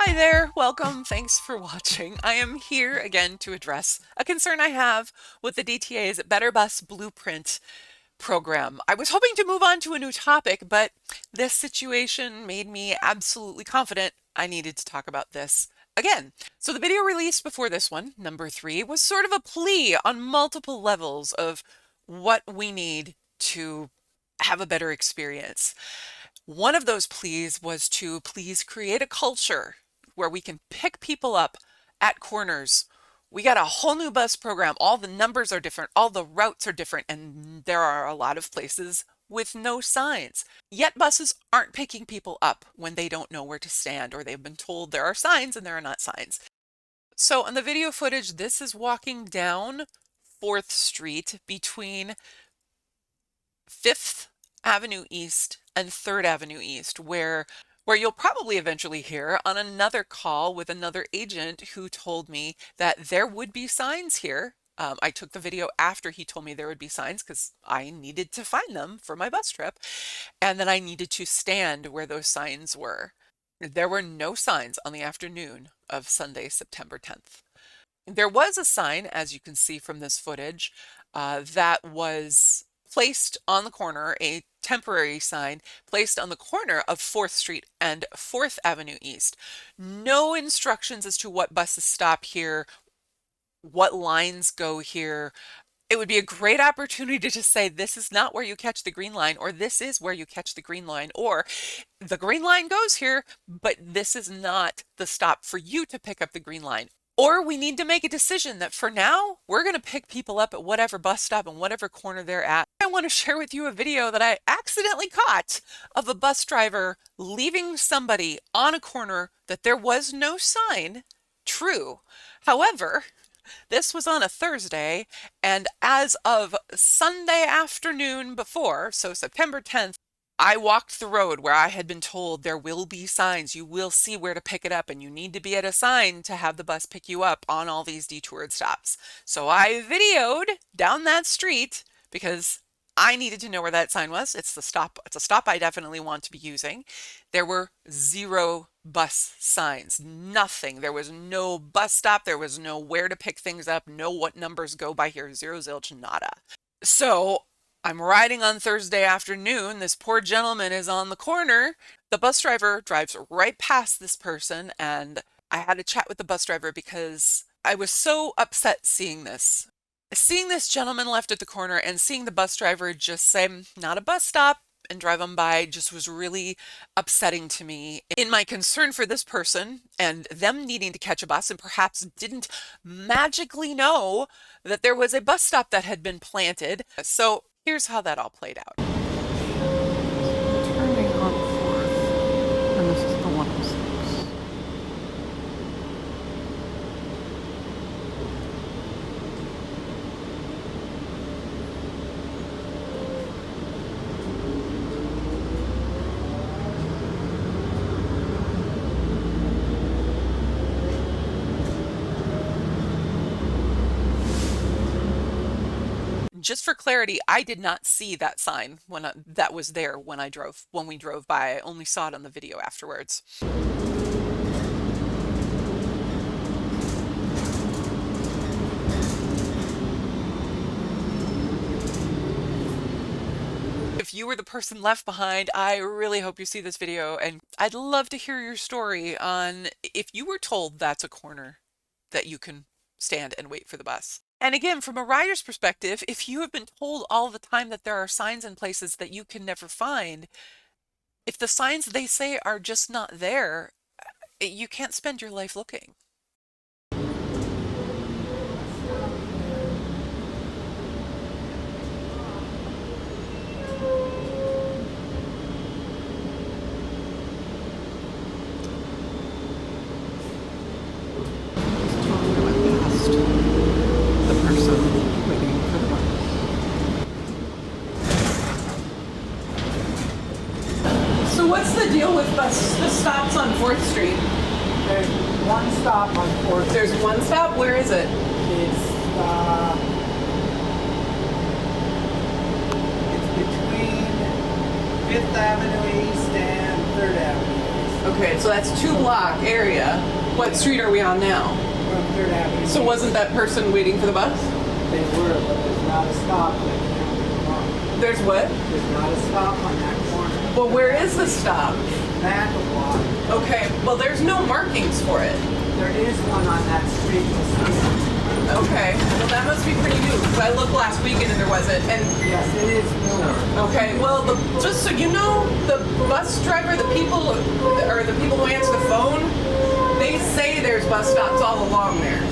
Hi there, welcome, thanks for watching. I am here again to address a concern I have with the DTA's Better Bus Blueprint program. I was hoping to move on to a new topic, but this situation made me absolutely confident I needed to talk about this again. So the video released before this one, number 3, was sort of a plea on multiple levels of what we need to have a better experience. One of those pleas was to please create a culture where we can pick people up at corners. We got a whole new bus program. All the numbers are different, all the routes are different, and there are a lot of places with no signs. Yet buses aren't picking people up when they don't know where to stand or they've been told there are signs and there are not signs. So on the video footage, this is walking down 4th Street between 5th Avenue East and 3rd Avenue East, where you'll probably eventually hear on another call with another agent who told me that there would be signs here. I took the video after he told me there would be signs because I needed to find them for my bus trip, and then I needed to stand where those signs were. There were no signs on the afternoon of Sunday, September 10th. There was a sign, as you can see from this footage, that was placed on the corner, a temporary sign placed on the corner of 4th Street and 4th Avenue East. No instructions as to what buses stop here, what lines go here. It would be a great opportunity to say this is not where you catch the green line, or this is where you catch the green line, or the green line goes here, but this is not the stop for you to pick up the green line. Or we need to make a decision that for now, we're going to pick people up at whatever bus stop and whatever corner they're at. I want to share with you a video that I accidentally caught of a bus driver leaving somebody on a corner that there was no sign. True. However, this was on a Thursday, and as of Sunday afternoon before, so September 10th, I walked the road where I had been told there will be signs. You will see where to pick it up, and you need to be at a sign to have the bus pick you up on all these detoured stops. So I videoed down that street because I needed to know where that sign was. It's a stop I definitely want to be using. There were 0 bus signs, nothing. There was no bus stop. There was no where to pick things up, no what numbers go by here, zero, zilch, nada. So I'm riding on Thursday afternoon. This poor gentleman is on the corner. The bus driver drives right past this person, and I had a chat with the bus driver because I was so upset seeing this. Seeing this gentleman left at the corner and seeing the bus driver just say, not a bus stop, and drive on by just was really upsetting to me in my concern for this person and them needing to catch a bus and perhaps didn't magically know that there was a bus stop that had been planted. So here's how that all played out. Turning on 4th, and this is the 106. Just for clarity, I did not see that sign that was there when we drove by. I only saw it on the video afterwards. If you were the person left behind, I really hope you see this video, and I'd love to hear your story on if you were told that's a corner that you can stand and wait for the bus. And again, from a rider's perspective, if you have been told all the time that there are signs in places that you can never find, if the signs they say are just not there, you can't spend your life looking. So what's the deal with the stops on 4th Street? There's one stop on 4th. There's one stop? Where is it? It's between 5th Avenue East and 3rd Avenue East. Okay, so that's 2 block area. What street are we on now? From 3rd Avenue. So wasn't that person waiting for the bus? They were, but there's not a stop on that corner. There's what? There's not a stop on that corner. Well, where is the stop? Back a block. Okay, well, there's no markings for it. There is one on that street. You'll see it. Okay, well, that must be pretty new, because I looked last weekend and there wasn't. And Yes, it is newer. okay, well, just so you know, the bus driver, the people who answer the phone, they say there's bus stops all along there.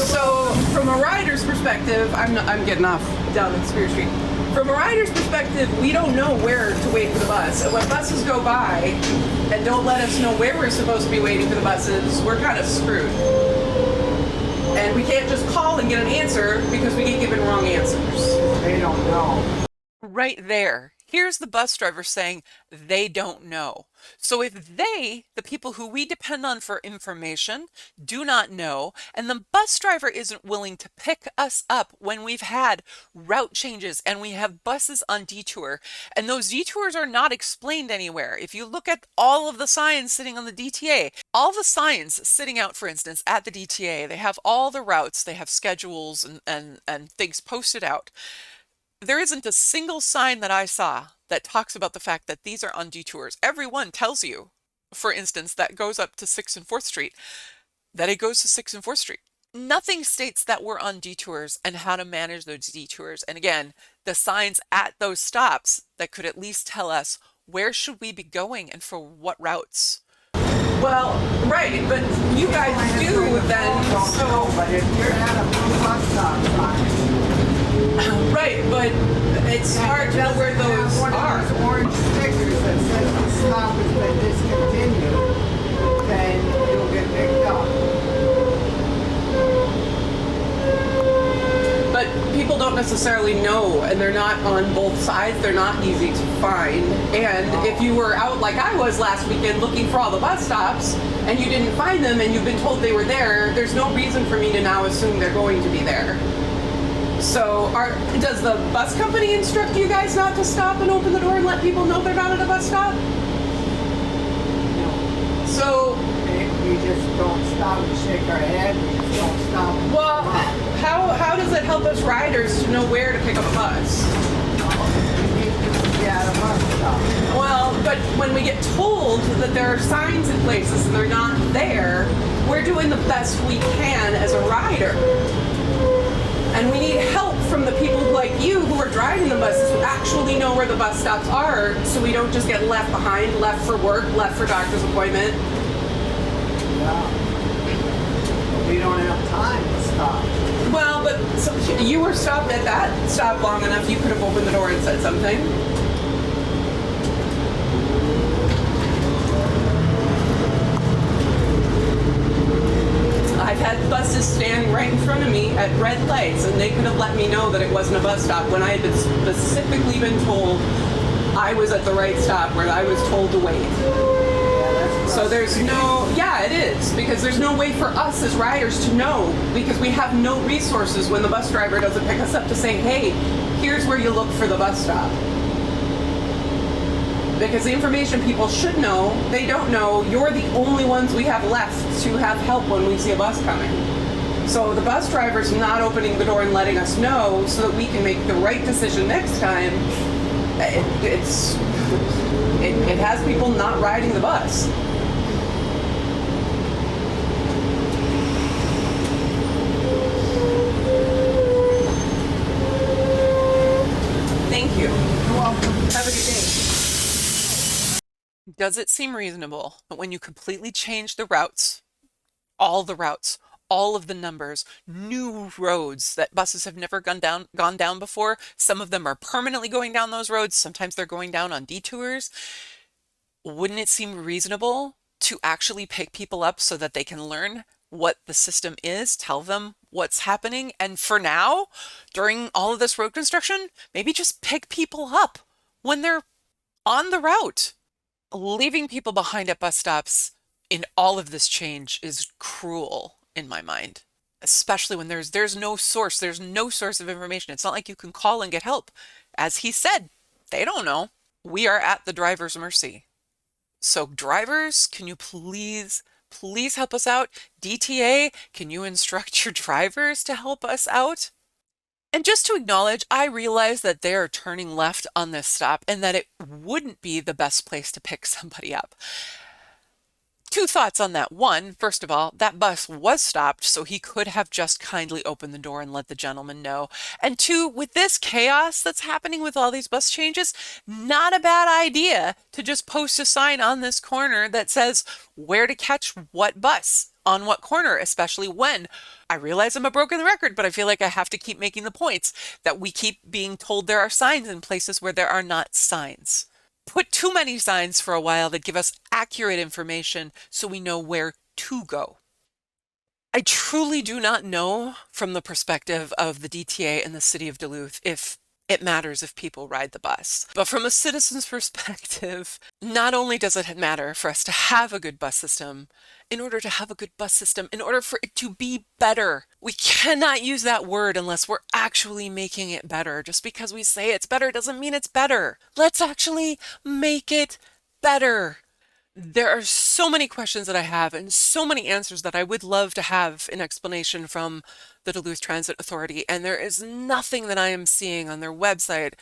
So, from a rider's perspective, I'm getting off down in Spear Street. From a rider's perspective, we don't know where to wait for the bus. And when buses go by and don't let us know where we're supposed to be waiting for the buses, we're kind of screwed. And we can't just call and get an answer because we get given wrong answers. They don't know. Right there. Here's the bus driver saying they don't know. So if they, the people who we depend on for information, do not know, and the bus driver isn't willing to pick us up when we've had route changes and we have buses on detour, and those detours are not explained anywhere. If you look at all of the signs sitting on the DTA, all the signs sitting out, for instance, at the DTA, they have all the routes, they have schedules and things posted out. There isn't a single sign that I saw that talks about the fact that these are on detours. Everyone tells you, for instance, that goes up to 6th and 4th Street, that it goes to 6th and 4th Street. Nothing states that we're on detours and how to manage those detours. And again, the signs at those stops that could at least tell us where should we be going and for what routes. Well, right, but you guys do then, so... But if you're at a bus stop sign, Right, but it's hard to know where those one are. of those orange stickers that says the stop has been discontinued, then you'll get picked up. But people don't necessarily know, and they're not on both sides. They're not easy to find. And if you were out like I was last weekend looking for all the bus stops, and you didn't find them, and you've been told they were there, there's no reason for me to now assume they're going to be there. So, does the bus company instruct you guys not to stop and open the door and let people know they're not at a bus stop? So, We just don't stop and shake our head. We just don't stop. And well, come up. how does it help us riders to know where to pick up a bus? We need to be at a bus stop. Well, but when we get told that there are signs in places and they're not there, we're doing the best we can as a rider. And we need help from the people like you who are driving the buses who actually know where the bus stops are, so we don't just get left behind, left for work, left for doctor's appointment. Yeah. But we don't have time to stop. Well, but you were stopped at that stop long enough, you could have opened the door and said something. I've had buses stand right in front of me at red lights, and they could have let me know that it wasn't a bus stop when I had specifically been told I was at the right stop where I was told to wait. So there's no, yeah, it is, because there's no way for us as riders to know, because we have no resources when the bus driver doesn't pick us up to say, hey, here's where you look for the bus stop. Because the information people should know, they don't know. You're the only ones we have left to have help when we see a bus coming. So the bus driver's not opening the door and letting us know so that we can make the right decision next time. It has people not riding the bus. Thank you. You're welcome. Have a good day. Does it seem reasonable that when you completely change the routes, all of the numbers, new roads that buses have never gone down before, some of them are permanently going down those roads, sometimes they're going down on detours, wouldn't it seem reasonable to actually pick people up so that they can learn what the system is, tell them what's happening, and for now, during all of this road construction, maybe just pick people up when they're on the route? Leaving people behind at bus stops in all of this change is cruel in my mind, especially when there's no source of information. It's not like you can call and get help. As he said, they don't know. we are at the driver's mercy. So drivers, can you please help us out? DTA, can you instruct your drivers to help us out? And just to acknowledge, I realize that they are turning left on this stop and that it wouldn't be the best place to pick somebody up. Two thoughts on that. One, first of all, that bus was stopped, so he could have just kindly opened the door and let the gentleman know. And two, with this chaos that's happening with all these bus changes, not a bad idea to just post a sign on this corner that says where to catch what bus on what corner, especially when I realize I'm a broken record, but I feel like I have to keep making the points that we keep being told there are signs in places where there are not signs. Put too many signs for a while that give us accurate information so we know where to go. I truly do not know from the perspective of the DTA and the city of Duluth if it matters if people ride the bus. But from a citizen's perspective, not only does it matter for us to have a good bus system, in order to have a good bus system, in order for it to be better, we cannot use that word unless we're actually making it better. Just because we say it's better doesn't mean it's better. Let's actually make it better. There are so many questions that I have and so many answers that I would love to have an explanation from the Duluth Transit Authority, and there is nothing that I am seeing on their website,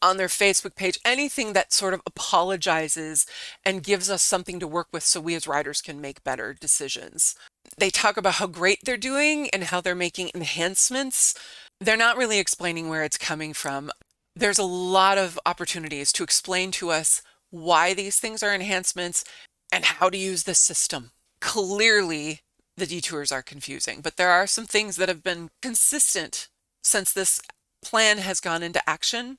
on their Facebook page, anything that sort of apologizes and gives us something to work with so we as riders can make better decisions. They talk about how great they're doing and how they're making enhancements. They're not really explaining where it's coming from. There's a lot of opportunities to explain to us why these things are enhancements and how to use this system. Clearly, the detours are confusing, but there are some things that have been consistent since this plan has gone into action,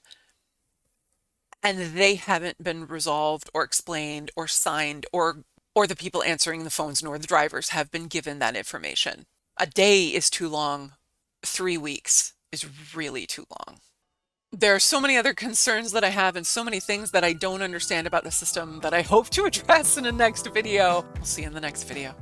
and they haven't been resolved or explained or signed, or the people answering the phones nor the drivers have been given that information. A day is too long. 3 weeks is really too long. There are so many other concerns that I have and so many things that I don't understand about the system that I hope to address in a next video. I'll see you in the next video.